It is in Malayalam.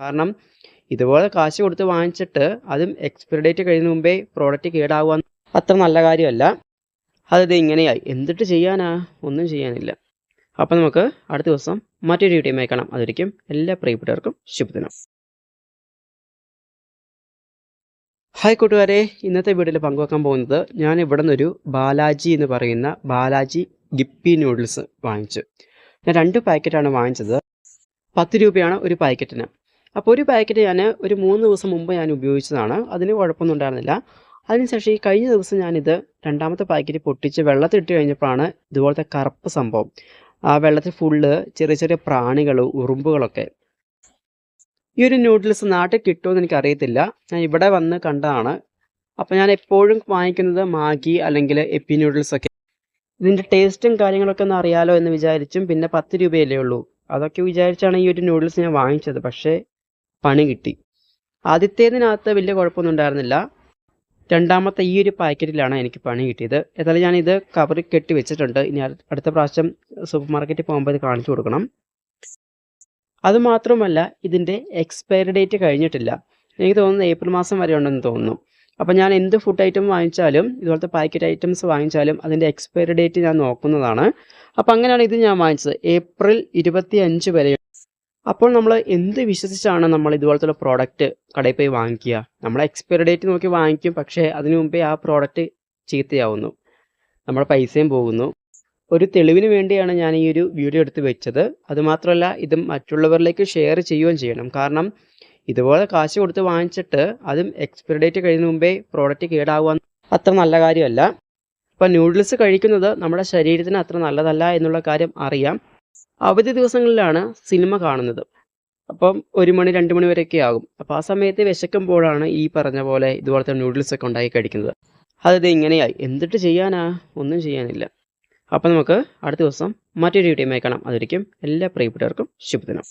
കാരണം ഇതുപോലെ കാശ് കൊടുത്ത് വാങ്ങിച്ചിട്ട് അതും എക്സ്പയറി ഡേറ്റ് കഴിയുന്ന മുമ്പേ പ്രോഡക്റ്റ് കേടാവുക അത്ര നല്ല കാര്യമല്ല. അത് ഇങ്ങനെയായി, എന്തിട്ട് ചെയ്യാനാ, ഒന്നും ചെയ്യാനില്ല. അപ്പം നമുക്ക് അടുത്ത ദിവസം മറ്റൊരു വീഡിയോയുമായി കാണാം. അതൊരിക്കും എല്ലാ പ്രിയപ്പെട്ടവർക്കും ശുഭദിനം. ഹായ് കൂട്ടുകാരെ, ഇന്നത്തെ വീഡിയോയിൽ പങ്കുവെക്കാൻ പോകുന്നത് ഞാൻ ഇവിടെ നിന്നൊരു ബാലാജി എന്ന് പറയുന്ന ബാലാജി ഗിപ്പി നൂഡിൽസ് വാങ്ങിച്ചു. ഞാൻ 2 പാക്കറ്റാണ് വാങ്ങിച്ചത്. 10 രൂപയാണ് ഒരു പാക്കറ്റിന്. അപ്പോൾ ഒരു പാക്കറ്റ് ഞാൻ ഒരു 3 ദിവസം മുമ്പ് ഞാൻ ഉപയോഗിച്ചതാണ്. അതിന് കുഴപ്പമൊന്നും ഉണ്ടായിരുന്നില്ല. അതിനുശേഷം ഈ കഴിഞ്ഞ ദിവസം ഞാനിത് രണ്ടാമത്തെ പാക്കറ്റ് പൊട്ടിച്ച് വെള്ളത്തിലിട്ട് കഴിഞ്ഞപ്പോഴാണ് ഇതുപോലത്തെ കറുപ്പ് സംഭവം. ആ വെള്ളത്തിൽ ഫുള്ള് ചെറിയ ചെറിയ പ്രാണികൾ, ഉറുമ്പുകളൊക്കെ. ഈ ഒരു നൂഡിൽസ് നാട്ടിൽ കിട്ടുമെന്ന് എനിക്കറിയത്തില്ല. ഞാൻ ഇവിടെ വന്ന് കണ്ടതാണ്. അപ്പോൾ ഞാൻ എപ്പോഴും വാങ്ങിക്കുന്നത് മാഗി അല്ലെങ്കിൽ എപ്പി നൂഡിൽസൊക്കെ. ഇതിൻ്റെ ടേസ്റ്റും കാര്യങ്ങളൊക്കെ ഒന്ന് അറിയാലോ എന്ന് വിചാരിച്ചും, പിന്നെ 10 രൂപയല്ലേ ഉള്ളൂ, അതൊക്കെ വിചാരിച്ചാണ് ഈ ഒരു നൂഡിൽസ് ഞാൻ വാങ്ങിച്ചത്. പക്ഷേ പണി കിട്ടി. ആദ്യത്തേതിനകത്ത് വലിയ കുഴപ്പമൊന്നും ഉണ്ടായിരുന്നില്ല. രണ്ടാമത്തെ ഈ ഒരു പാക്കറ്റിലാണ് എനിക്ക് പണി കിട്ടിയത്. ഏതായാലും ഞാനിത് കവറിൽ കെട്ടി വെച്ചിട്ടുണ്ട്. ഇനി അടുത്ത പ്രാവശ്യം സൂപ്പർ മാർക്കറ്റിൽ പോകുമ്പോൾ ഇത് കാണിച്ചു കൊടുക്കണം. അതുമാത്രമല്ല, ഇതിൻ്റെ എക്സ്പയറി ഡേറ്റ് കഴിഞ്ഞിട്ടില്ല. എനിക്ക് തോന്നുന്നത് ഏപ്രിൽ മാസം വരെ ഉണ്ടെന്ന് തോന്നുന്നു. അപ്പോൾ ഞാൻ എന്ത് ഫുഡ് ഐറ്റം വാങ്ങിച്ചാലും, ഇതുപോലത്തെ പാക്കറ്റ് ഐറ്റംസ് വാങ്ങിച്ചാലും അതിൻ്റെ എക്സ്പയറി ഡേറ്റ് ഞാൻ നോക്കുന്നതാണ്. അപ്പോൾ അങ്ങനെയാണ് ഇത് ഞാൻ വാങ്ങിച്ചത്. ഏപ്രിൽ 25 വരെ. അപ്പോൾ നമ്മൾ എന്ത് വിശ്വസിച്ചാണ് നമ്മൾ ഇതുപോലത്തെ പ്രോഡക്റ്റ് കടയിൽ പോയി വാങ്ങിക്കുക? നമ്മൾ എക്സ്പയറി ഡേറ്റ് നോക്കി വാങ്ങിക്കും, പക്ഷേ അതിനു മുമ്പേ ആ പ്രോഡക്റ്റ് ചീത്തയാവുന്നു, നമ്മുടെ പൈസയും പോകുന്നു. ഒരു തെളിവിന് വേണ്ടിയാണ് ഞാൻ ഈ ഒരു വീഡിയോ എടുത്ത് വെച്ചത്. അതുമാത്രമല്ല, ഇത് മറ്റുള്ളവരിലേക്ക് ഷെയർ ചെയ്യുകയും ചെയ്യണം. കാരണം ഇതുപോലെ കാശ് കൊടുത്ത് വാങ്ങിച്ചിട്ട് അതും എക്സ്പയറി ഡേറ്റ് കഴിയുന്ന മുമ്പേ പ്രോഡക്റ്റ് കേടാവുക അത്ര നല്ല കാര്യമല്ല. അപ്പോൾ നൂഡിൽസ് കഴിക്കുന്നത് നമ്മുടെ ശരീരത്തിന് അത്ര നല്ലതല്ല എന്നുള്ള കാര്യം അറിയാം. അവധി ദിവസങ്ങളിലാണ് സിനിമ കാണുന്നത്. അപ്പം 1 മണി 2 മണി വരെയൊക്കെ ആകും. അപ്പോൾ ആ സമയത്ത് വിശക്കുമ്പോഴാണ് ഈ പറഞ്ഞ പോലെ ഇതുപോലത്തെ നൂഡിൽസൊക്കെ ഉണ്ടാക്കി കഴിക്കുന്നത്. അത് ഇങ്ങനെയായി, എന്തിട്ട് ചെയ്യാനാ, ഒന്നും ചെയ്യാനില്ല. അപ്പം നമുക്ക് അടുത്ത ദിവസം മറ്റൊരു വീഡിയോയുമായി കാണാം. അതൊരിക്കും എല്ലാ പ്രിയപ്പെട്ടവർക്കും ശുഭദിനം.